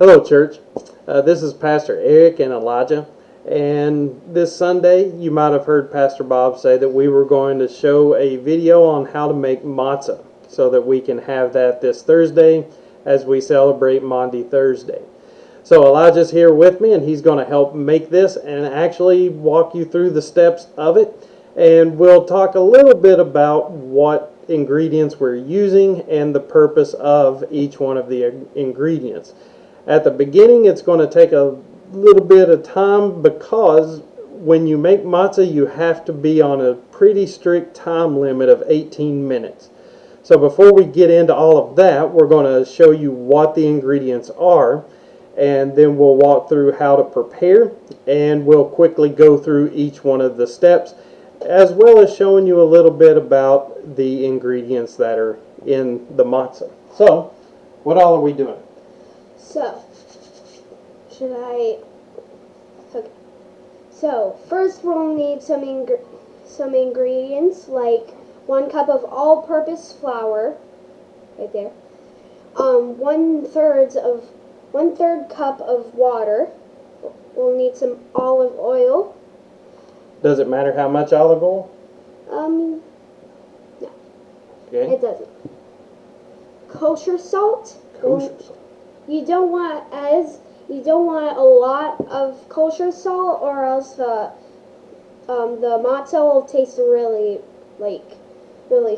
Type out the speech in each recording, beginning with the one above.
Hello, church. This is Pastor Eric and Elijah. And this Sunday, you might have heard Pastor Bob say that we were going to show a video on how to make matzah so that we can have that this Thursday as we celebrate Maundy Thursday. So Elijah's here with me, and he's going to help make this and actually walk you through the steps of it. And we'll talk a little bit about what ingredients we're using and the purpose of each one of the ingredients. At the beginning, it's going to take a little bit of time because when you make matzah, you have to be on a pretty strict time limit of 18 minutes. So before we get into all of that, we're going to show you what the ingredients are, and then we'll walk through how to prepare, and we'll quickly go through each one of the steps, as well as showing you a little bit about the ingredients that are in the matzah. So, what all are we doing? So, okay. So, first we'll need some ingredients, like 1 cup of all-purpose flour, right there. 1/3 cup of water. We'll need some olive oil. Does it matter how much olive oil? No. Okay. It doesn't. Kosher salt. Kosher salt. You don't want a lot of kosher salt, or else the matzah will taste really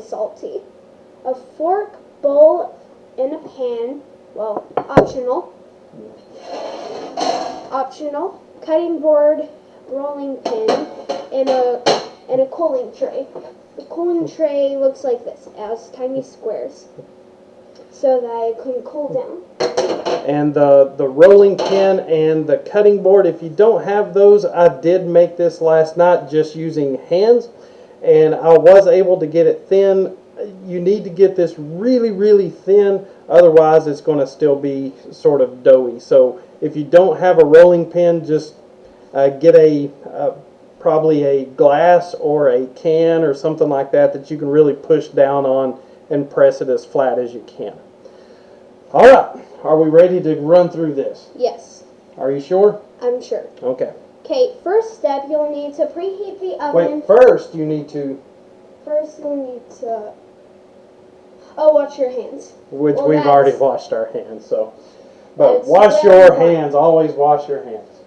salty. A fork, bowl, and a pan. Well, optional. Cutting board, rolling pin, and a cooling tray. The cooling tray looks like this. It has tiny squares, so that it can cool down. And the rolling pin and the cutting board, if you don't have those, I did make this last night just using hands, and I was able to get it thin. You need to get this really, really thin, otherwise it's going to still be sort of doughy. So if you don't have a rolling pin, just get probably a glass or a can or something like that you can really push down on and press it as flat as you can. All right, are we ready to run through this? Yes. Are you sure? I'm sure. Okay. Okay, first step, you'll need to preheat the oven. Wait, first you'll need to wash your hands. Which we've already washed our hands, so. But wash your hands, always wash your hands.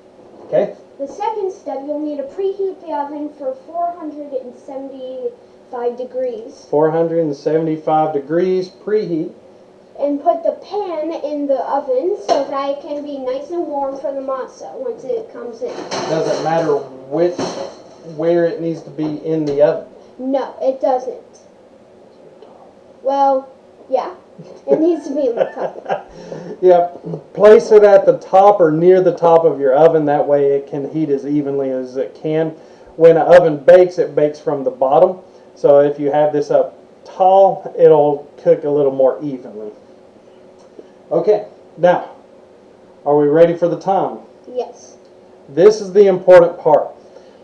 Okay? The second step, you'll need to preheat the oven for 475 degrees. 475 degrees, preheat. And put the pan in the oven so that it can be nice and warm for the matzah once it comes in. Doesn't matter where it needs to be in the oven. No, it doesn't. Well, yeah, it needs to be in the top. Yep, place it at the top or near the top of your oven. That way it can heat as evenly as it can. When an oven bakes, it bakes from the bottom. So if you have this up tall, it'll cook a little more evenly. Okay, now, are we ready for the time? Yes. This is the important part.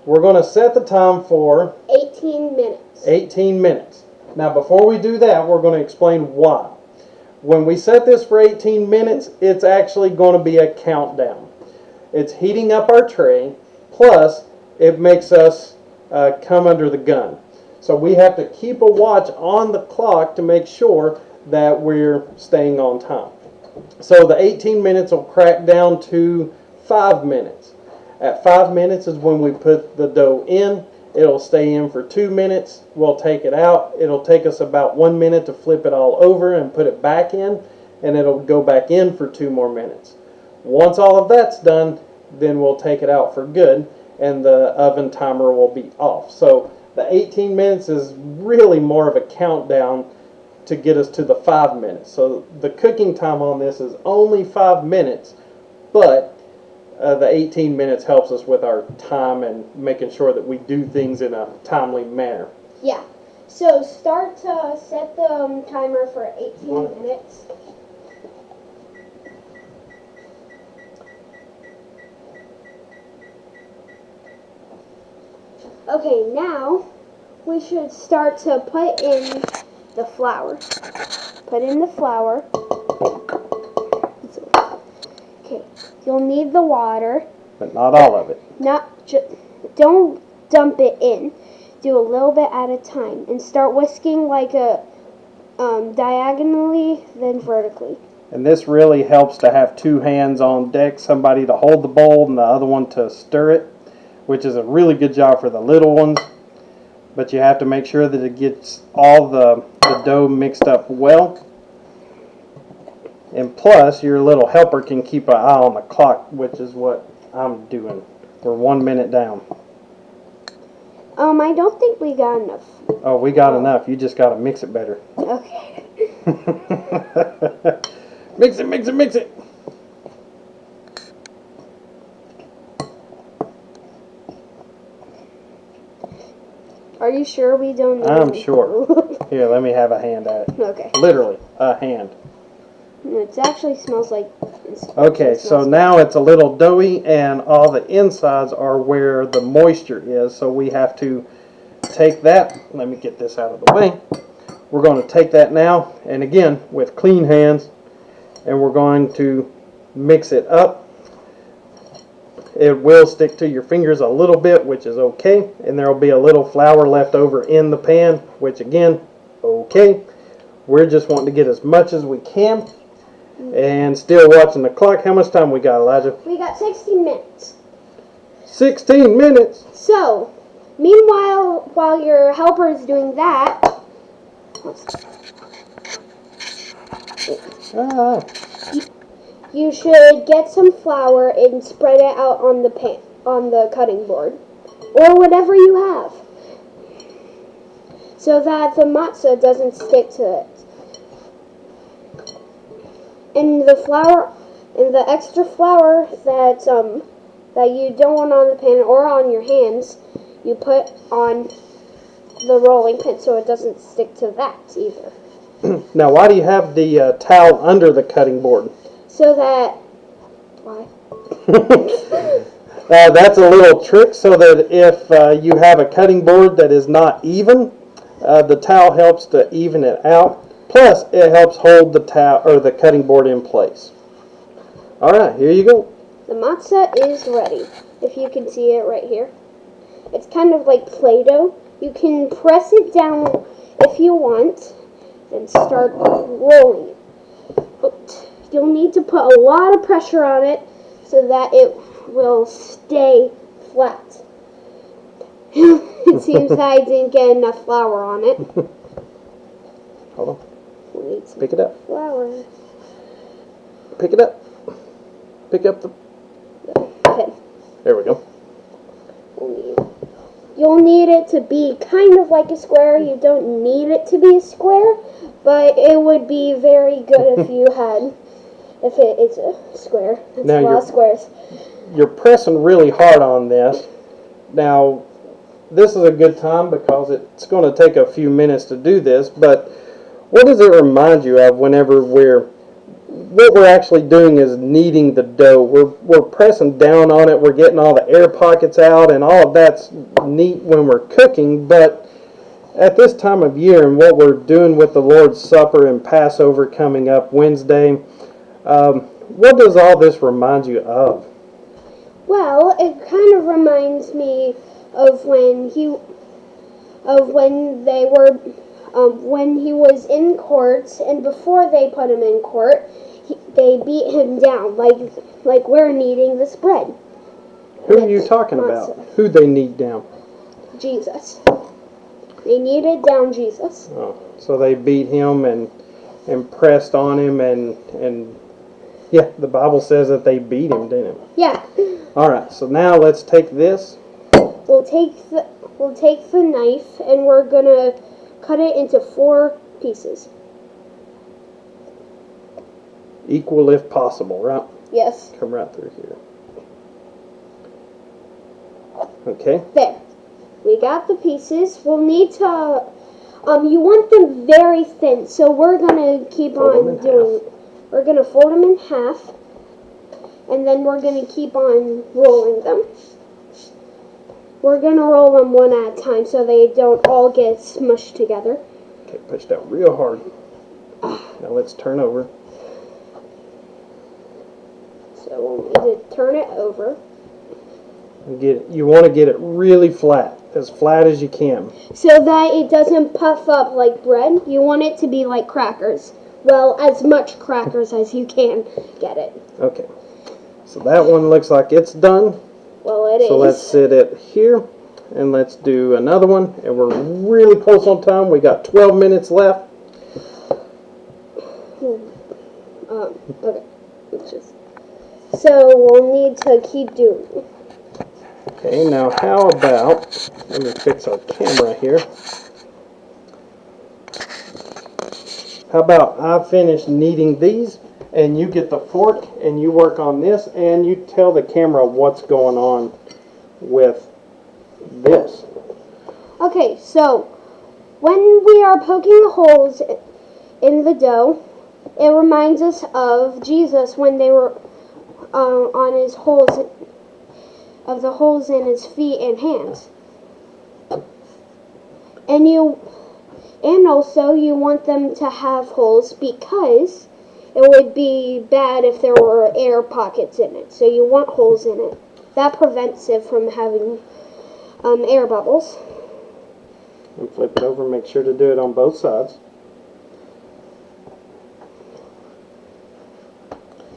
We're going to set the time for 18 minutes. 18 minutes. Now, before we do that, we're going to explain why. When we set this for 18 minutes, it's actually going to be a countdown. It's heating up our tray, plus it makes us come under the gun. So we have to keep a watch on the clock to make sure that we're staying on time. So the 18 minutes will crack down to 5 minutes. At 5 minutes is when we put the dough in. It'll stay in for 2 minutes. We'll take it out. It'll take us about 1 minute to flip it all over and put it back in, and it'll go back in for 2 more minutes. Once all of that's done, then we'll take it out for good, and the oven timer will be off. So the 18 minutes is really more of a countdown to get us to the 5 minutes. So the cooking time on this is only 5 minutes, but the 18 minutes helps us with our time and making sure that we do things in a timely manner. Yeah. So start to set the timer for 18 minutes. Okay, now we should start to put in the flour. Put in the flour. You'll need the water. But not all of it. Don't dump it in. Do a little bit at a time and start whisking like a diagonally, then vertically. And this really helps to have two hands on deck, somebody to hold the bowl and the other one to stir it, which is a really good job for the little ones. But you have to make sure that it gets all the dough mixed up well. And plus, your little helper can keep an eye on the clock, which is what I'm doing. We're 1 minute down. I don't think we got enough. Oh, we got enough. You just got to mix it better. Okay. Mix it, mix it, mix it. Are you sure we don't need I'm sure. Here, let me have a hand at it. Okay. Literally, a hand. It actually smells like... Okay, so now it's a little doughy and all the insides are where the moisture is. So we have to take that. Let me get this out of the way. We're going to take that now, and again, with clean hands, and we're going to mix it up. It will stick to your fingers a little bit, which is okay, and there will be a little flour left over in the pan, which again, okay. We're just wanting to get as much as we can, and still watching the clock. How much time we got, Elijah? We got 16 minutes. 16 minutes! So, meanwhile, while your helper is doing that, you should get some flour and spread it out on the pan, on the cutting board, or whatever you have, so that the matzah doesn't stick to it. And the flour, and the extra flour that you don't want on the pan or on your hands, you put on the rolling pin so it doesn't stick to that either. Now, why do you have the towel under the cutting board? So that, why? That's a little trick so that if you have a cutting board that is not even, the towel helps to even it out. Plus, it helps hold the towel or the cutting board in place. All right, here you go. The matzah is ready. If you can see it right here, it's kind of like Play-Doh. You can press it down if you want, and start rolling it. But you'll need to put a lot of pressure on it so that it will stay flat. It seems that I didn't get enough flour on it. Hold on. We'll need some Pick it up. flour. Pick it up. Pick up the... Okay. There we go. You'll need it to be kind of like a square. You don't need it to be a square, but it would be very good if you had, if it is a square. It's Now a lot of squares. You're pressing really hard on this. Now, this is a good time because it's going to take a few minutes to do this, but what does it remind you of whenever what we're actually doing is kneading the dough. We're pressing down on it, we're getting all the air pockets out, and all of that's neat when we're cooking, but at this time of year and what we're doing with the Lord's Supper and Passover coming up Wednesday, what does all this remind you of? Well, it kind of reminds me of when he was in court, and before they put him in court, they beat him down like we're kneading this bread. Who are you talking about? Who they knead down? Jesus. They kneaded down Jesus. Oh, so they beat him and pressed on him and yeah, the Bible says that they beat him, didn't it? Yeah. All right, so now let's take this. We'll take the knife and we're gonna cut it into 4 pieces. Equal if possible, right? Yes. Come right through here. Okay. There. We got the pieces. We'll need to, you want them very thin, so we're gonna keep on doing, we're gonna fold them in half, and then we're gonna keep on rolling them. We're gonna roll them one at a time so they don't all get smushed together. Okay, push down real hard. Now let's turn over. So we'll need to turn it over. You want to get it really flat as you can. So that it doesn't puff up like bread. You want it to be like crackers. Well, as much crackers as you can get it. Okay. So that one looks like it's done. Well, it is. So let's set it here. And let's do another one. And we're really close on time. We got 12 minutes left. Okay. So we'll need to keep doing it. Okay, now how about, let me fix our camera here. How about I finish kneading these and you get the fork and you work on this and you tell the camera what's going on with this. Okay, so when we are poking holes in the dough, it reminds us of Jesus when they were on his holes, of the holes in his feet and hands. And also you want them to have holes because it would be bad if there were air pockets in it. So you want holes in it. That prevents it from having air bubbles. And flip it over, make sure to do it on both sides.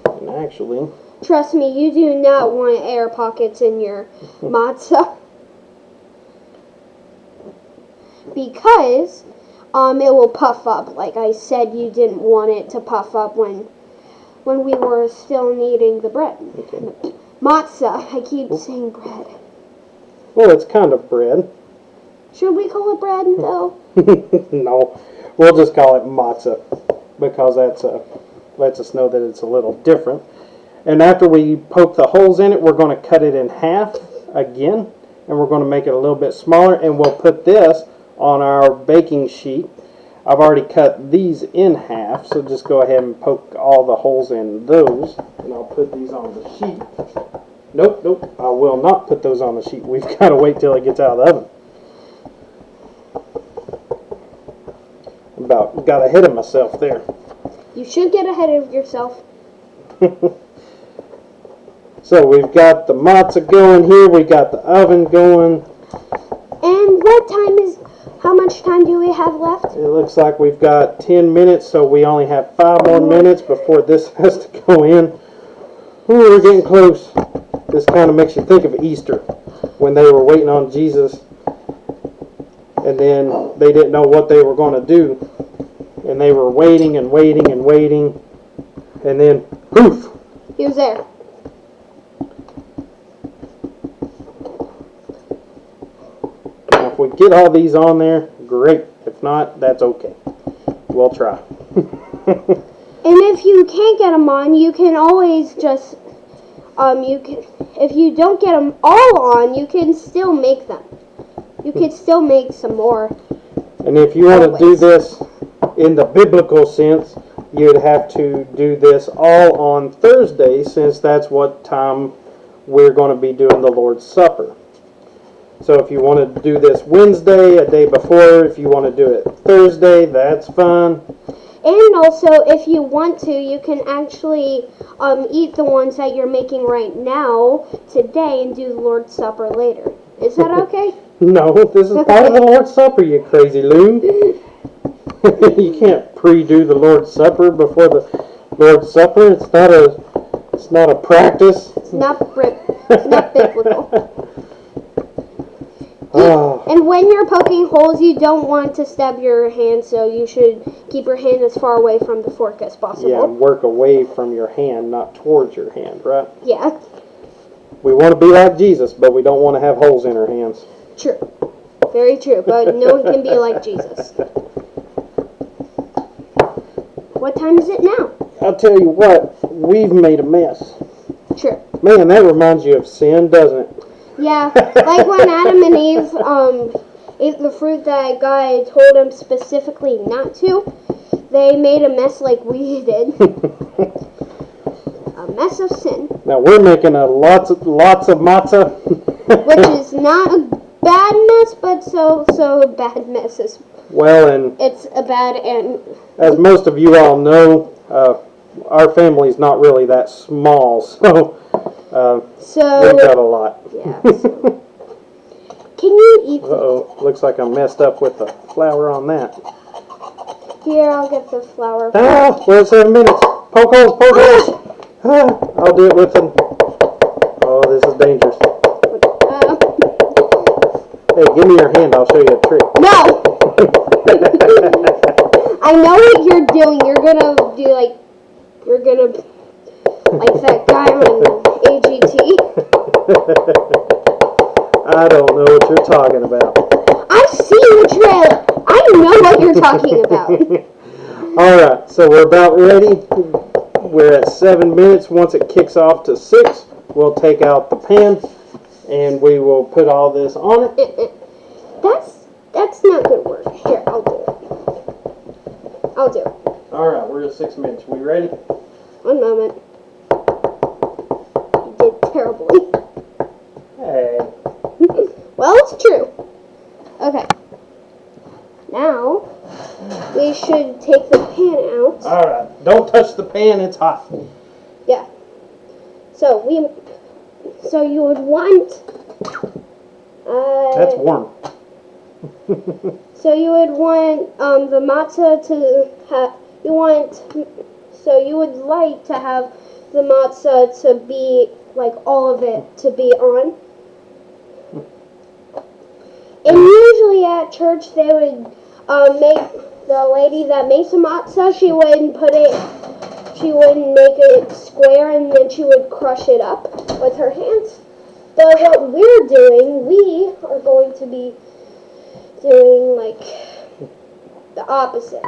And actually, trust me, you do not want air pockets in your matzah. Because it will puff up. Like I said, you didn't want it to puff up when we were still kneading the bread. okay. Matzah. I keep saying bread. Well, it's kind of bread. Should we call it bread, though? No, we'll just call it matzah because that lets us know that it's a little different. And after we poke the holes in it, we're going to cut it in half again, and we're going to make it a little bit smaller, and we'll put this on our baking sheet. I've already cut these in half, so just go ahead and poke all the holes in those, and I'll put these on the sheet. Nope, I will not put those on the sheet. We've got to wait till it gets out of the oven. Got ahead of myself there. You should get ahead of yourself. So we've got the matzah going here, we got the oven going. And how much time do we have left? It looks like we've got 10 minutes, so we only have 5 more minutes before this has to go in. Ooh, we're getting close. This kind of makes you think of Easter, when they were waiting on Jesus, and then they didn't know what they were going to do. And they were waiting and waiting and waiting, and then, poof! He was there. Now, if we get all these on there, great. If not, that's okay. We'll try. And if you can't get them on, you can always just, if you don't get them all on, you can still make them. You can still make some more. And if you want to do this in the biblical sense, you'd have to do this all on Thursday, since that's what time we're going to be doing the Lord's Supper. So if you want to do this Wednesday, a day before, if you want to do it Thursday, that's fine. And also, if you want to, you can actually eat the ones that you're making right now today and do the Lord's Supper later. Is that okay? No, this is part of the Lord's Supper, you crazy loon. You can't pre-do the Lord's Supper before the Lord's Supper. It's not a practice. It's not biblical. Oh. And when you're poking holes, you don't want to stab your hand, so you should keep your hand as far away from the fork as possible. Yeah, work away from your hand, not towards your hand, right? Yeah. We want to be like Jesus, but we don't want to have holes in our hands. True. Very true, but no one can be like Jesus. What time is it now? I'll tell you what, we've made a mess. True. Man, that reminds you of sin, doesn't it? Yeah, like when Adam and Eve ate the fruit that God told them specifically not to, they made a mess like we did. A mess of sin. Now we're making lots of matzah. Which is not a bad mess, but so a bad mess is. Well, and it's a bad and. As most of you all know, our family's not really that small, so So we've got a lot. yeah. So. Can you eat it? Uh-oh, looks like I messed up with the flour on that. Here, I'll get the flour. Ah, we're at 7 minutes. Poke holes, poke holes. Ah, I'll do it with them. Oh, this is dangerous. Hey, give me your hand, I'll show you a trick. No! I know what you're doing. You're gonna do like that guy on AGT. I don't know what you're talking about. I've seen the trailer. I know what you're talking about. Alright, so we're about ready. We're at 7 minutes. Once it kicks off to 6, we'll take out the pan and we will put all this on it. That's not good work. Here, I'll do it. I'll do it. Alright, we're at 6 minutes. We ready? One moment. You did terribly. Hey. Well, it's true. Okay. Now, we should take the pan out. Alright, don't touch the pan, it's hot. Yeah. So you would want. That's warm. So you would want the matzah to have. So you would like to have the matzah to be like all of it to be on. And usually at church they would make the lady that makes the matzah. She wouldn't make it square and then she would crush it up with her hands. But what we're doing, we are going to be doing like the opposite.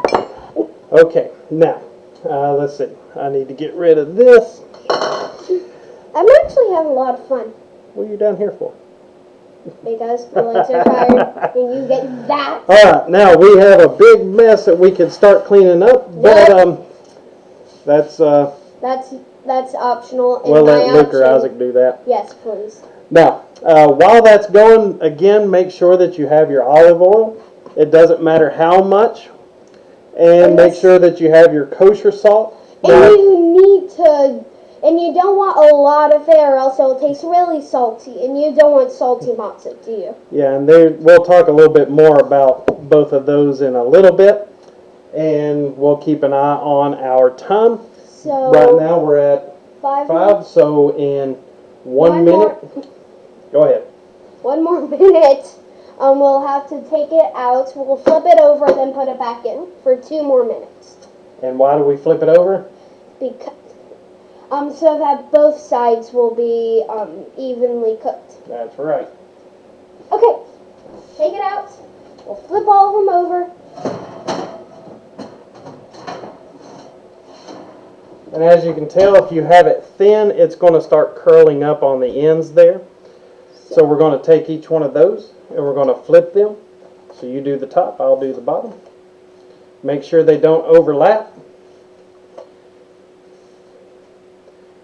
Okay, now, let's see. I need to get rid of this. I'm actually having a lot of fun. What are you down here for? Because my legs are tired and you get that. Alright, now we have a big mess that we can start cleaning up, but that's optional. we'll let Luke or Isaac do that. Yes, please. Now, while that's going, again, make sure that you have your olive oil. It doesn't matter how much. And make sure that you have your kosher salt. And you don't want a lot of it or else it'll taste really salty. And you don't want salty matzah, do you? Yeah, and we'll talk a little bit more about both of those in a little bit. And we'll keep an eye on our time. So right now we're at 5, so in 1 minute. Go ahead. 1 more minute. We'll have to take it out. We'll flip it over, then put it back in for 2 more minutes. And why do we flip it over? Because so that both sides will be evenly cooked. That's right. Okay, take it out. We'll flip all of them over. And as you can tell, if you have it thin, it's going to start curling up on the ends there. So we're going to take each one of those and we're going to flip them. So you do the top, I'll do the bottom. Make sure they don't overlap.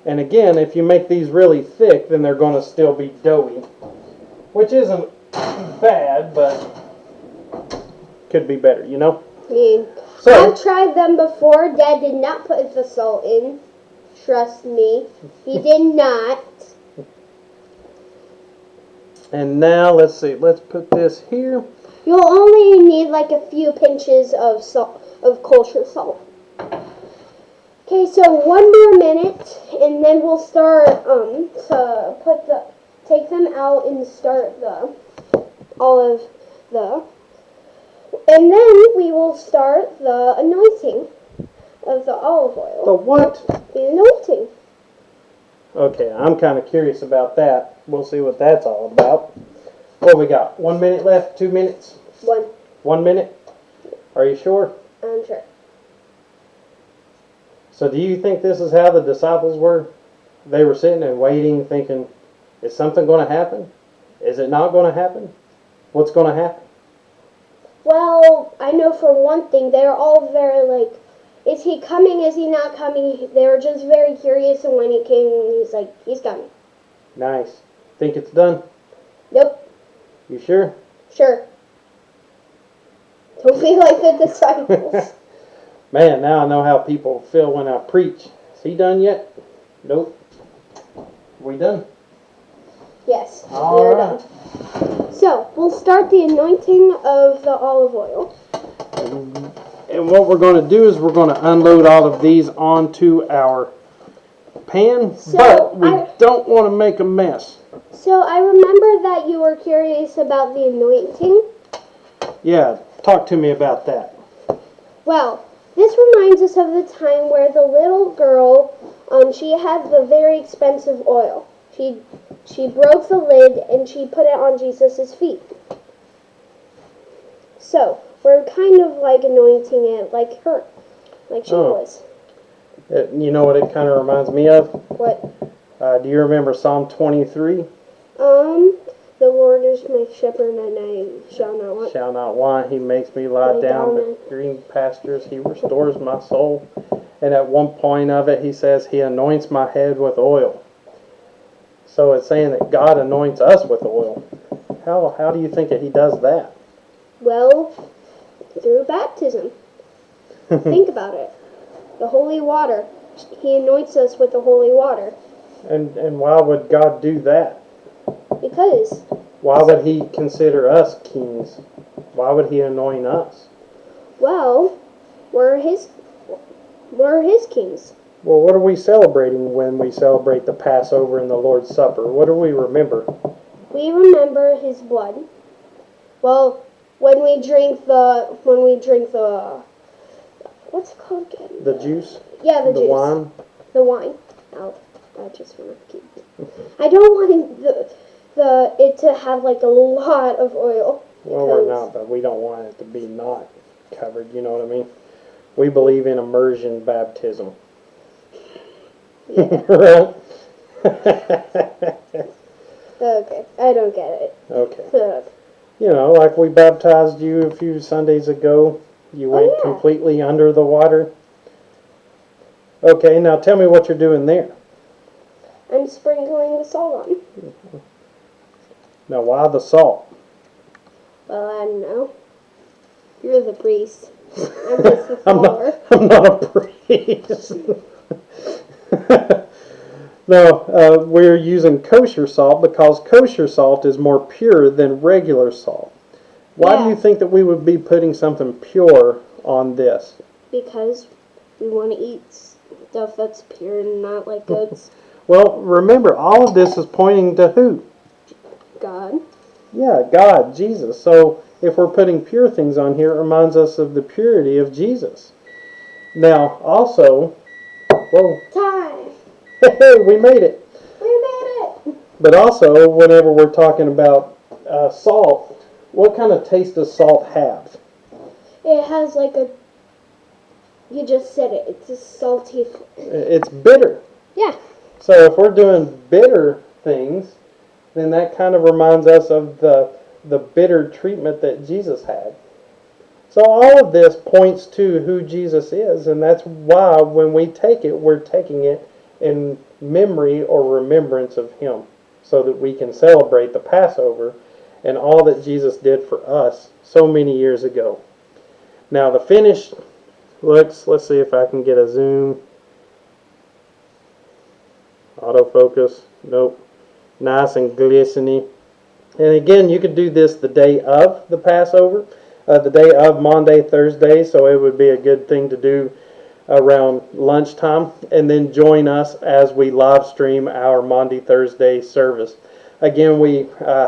And again, if you make these really thick, then they're going to still be doughy. Which isn't bad, but could be better, you know? So, I've tried them before. Dad did not put the salt in. Trust me. He did not. And now, let's see. Let's put this here. You'll only need like a few pinches of salt, of kosher salt. Okay, so 1 more minute, and then we'll start take them out and start and then we will start the anointing of the olive oil. The what? The anointing. Okay, I'm kind of curious about that. We'll see what that's all about. What we got? 1 minute left? 2 minutes? 1. 1 minute? Are you sure? I'm sure. So do you think this is how the disciples were? They were sitting and waiting, thinking, is something going to happen? Is it not going to happen? What's going to happen? Well, I know for one thing, they're all very like, is he coming? Is he not coming? They were just very curious, and when he came, he's like, he's coming. Nice. Think it's done? Nope. You sure? Sure. Don't be like the disciples. Man, now I know how people feel when I preach. Is he done yet? Nope. We done? Yes, All we are right. done. So, we'll start the anointing of the olive oil. And what we're going to do is we're going to unload all of these onto our pan, So, but we don't want to make a mess. So, I remember that you were curious about the anointing. Yeah, talk to me about that. Well, this reminds us of the time where the little girl, she had the very expensive oil. She broke the lid and she put it on Jesus' feet. So, we're kind of like anointing it like her, like she was. You know what it kind of reminds me of? What? Do you remember Psalm 23? The Lord is my shepherd and I shall not want. Shall not want. He makes me lie down with green pastures. He restores my soul. And at one point of it, he says, he anoints my head with oil. So it's saying that God anoints us with oil. How do you think that he does that? Well, through baptism. Think about it. The holy water. He anoints us with the holy water. And why would God do that? Because. Why would he consider us kings? Why would he anoint us? Well, we're his kings. Well, what are we celebrating when we celebrate the Passover and the Lord's Supper? What do we remember? We remember his blood. Well, when we drink the what's it called again? The juice? Yeah, the juice. The wine? The wine. Oh, I just want to keep it. I don't want it to have like a lot of oil. Well, we're not, but we don't want it to be not covered, you know what I mean? We believe in immersion baptism. Yeah. Right? Okay, I don't get it. Okay. You know, like we baptized you a few Sundays ago. You went completely under the water. Okay, now tell me what you're doing there. I'm sprinkling the salt on. Now, why the salt? Well, I don't know. You're the priest. I'm just the follower. I'm not a priest. No, we're using kosher salt because kosher salt is more pure than regular salt. Why do you think that we would be putting something pure on this? Because we want to eat stuff that's pure and not like goats. Well, remember, all of this is pointing to who? God. Yeah, God, Jesus. So if we're putting pure things on here, it reminds us of the purity of Jesus. Now, also, whoa. Time. Hey, we made it. We made it. But also, whenever we're talking about salt, what kind of taste does salt have? It has like a. You just said it. It's a salty. It's bitter. Yeah. So if we're doing bitter things, then that kind of reminds us of the bitter treatment that Jesus had. So all of this points to who Jesus is, and that's why when we take it, we're taking it in memory or remembrance of him, so that we can celebrate the Passover and all that Jesus did for us so many years ago. Now the finished looks, let's see if I can get a zoom. Autofocus, nope. Nice and glistening. And again, you could do this the day of the Passover, the day of Maundy, Thursday, so it would be a good thing to do around lunchtime, and then join us as we live stream our Maundy, Thursday service. Again, we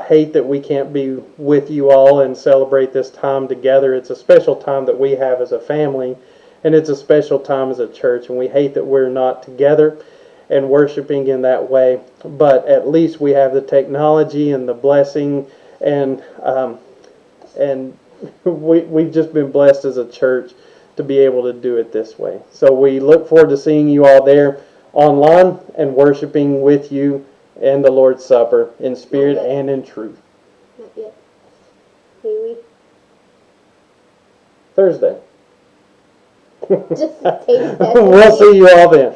hate that we can't be with you all and celebrate this time together. It's a special time that we have as a family, and it's a special time as a church, and we hate that we're not together and worshiping in that way, but at least we have the technology and the blessing, and we've just been blessed as a church to be able to do it this way. So we look forward to seeing you all there online and worshiping with you in the Lord's Supper in spirit and in truth. Not yet. Maybe. Thursday. Just take that. We'll see you all then.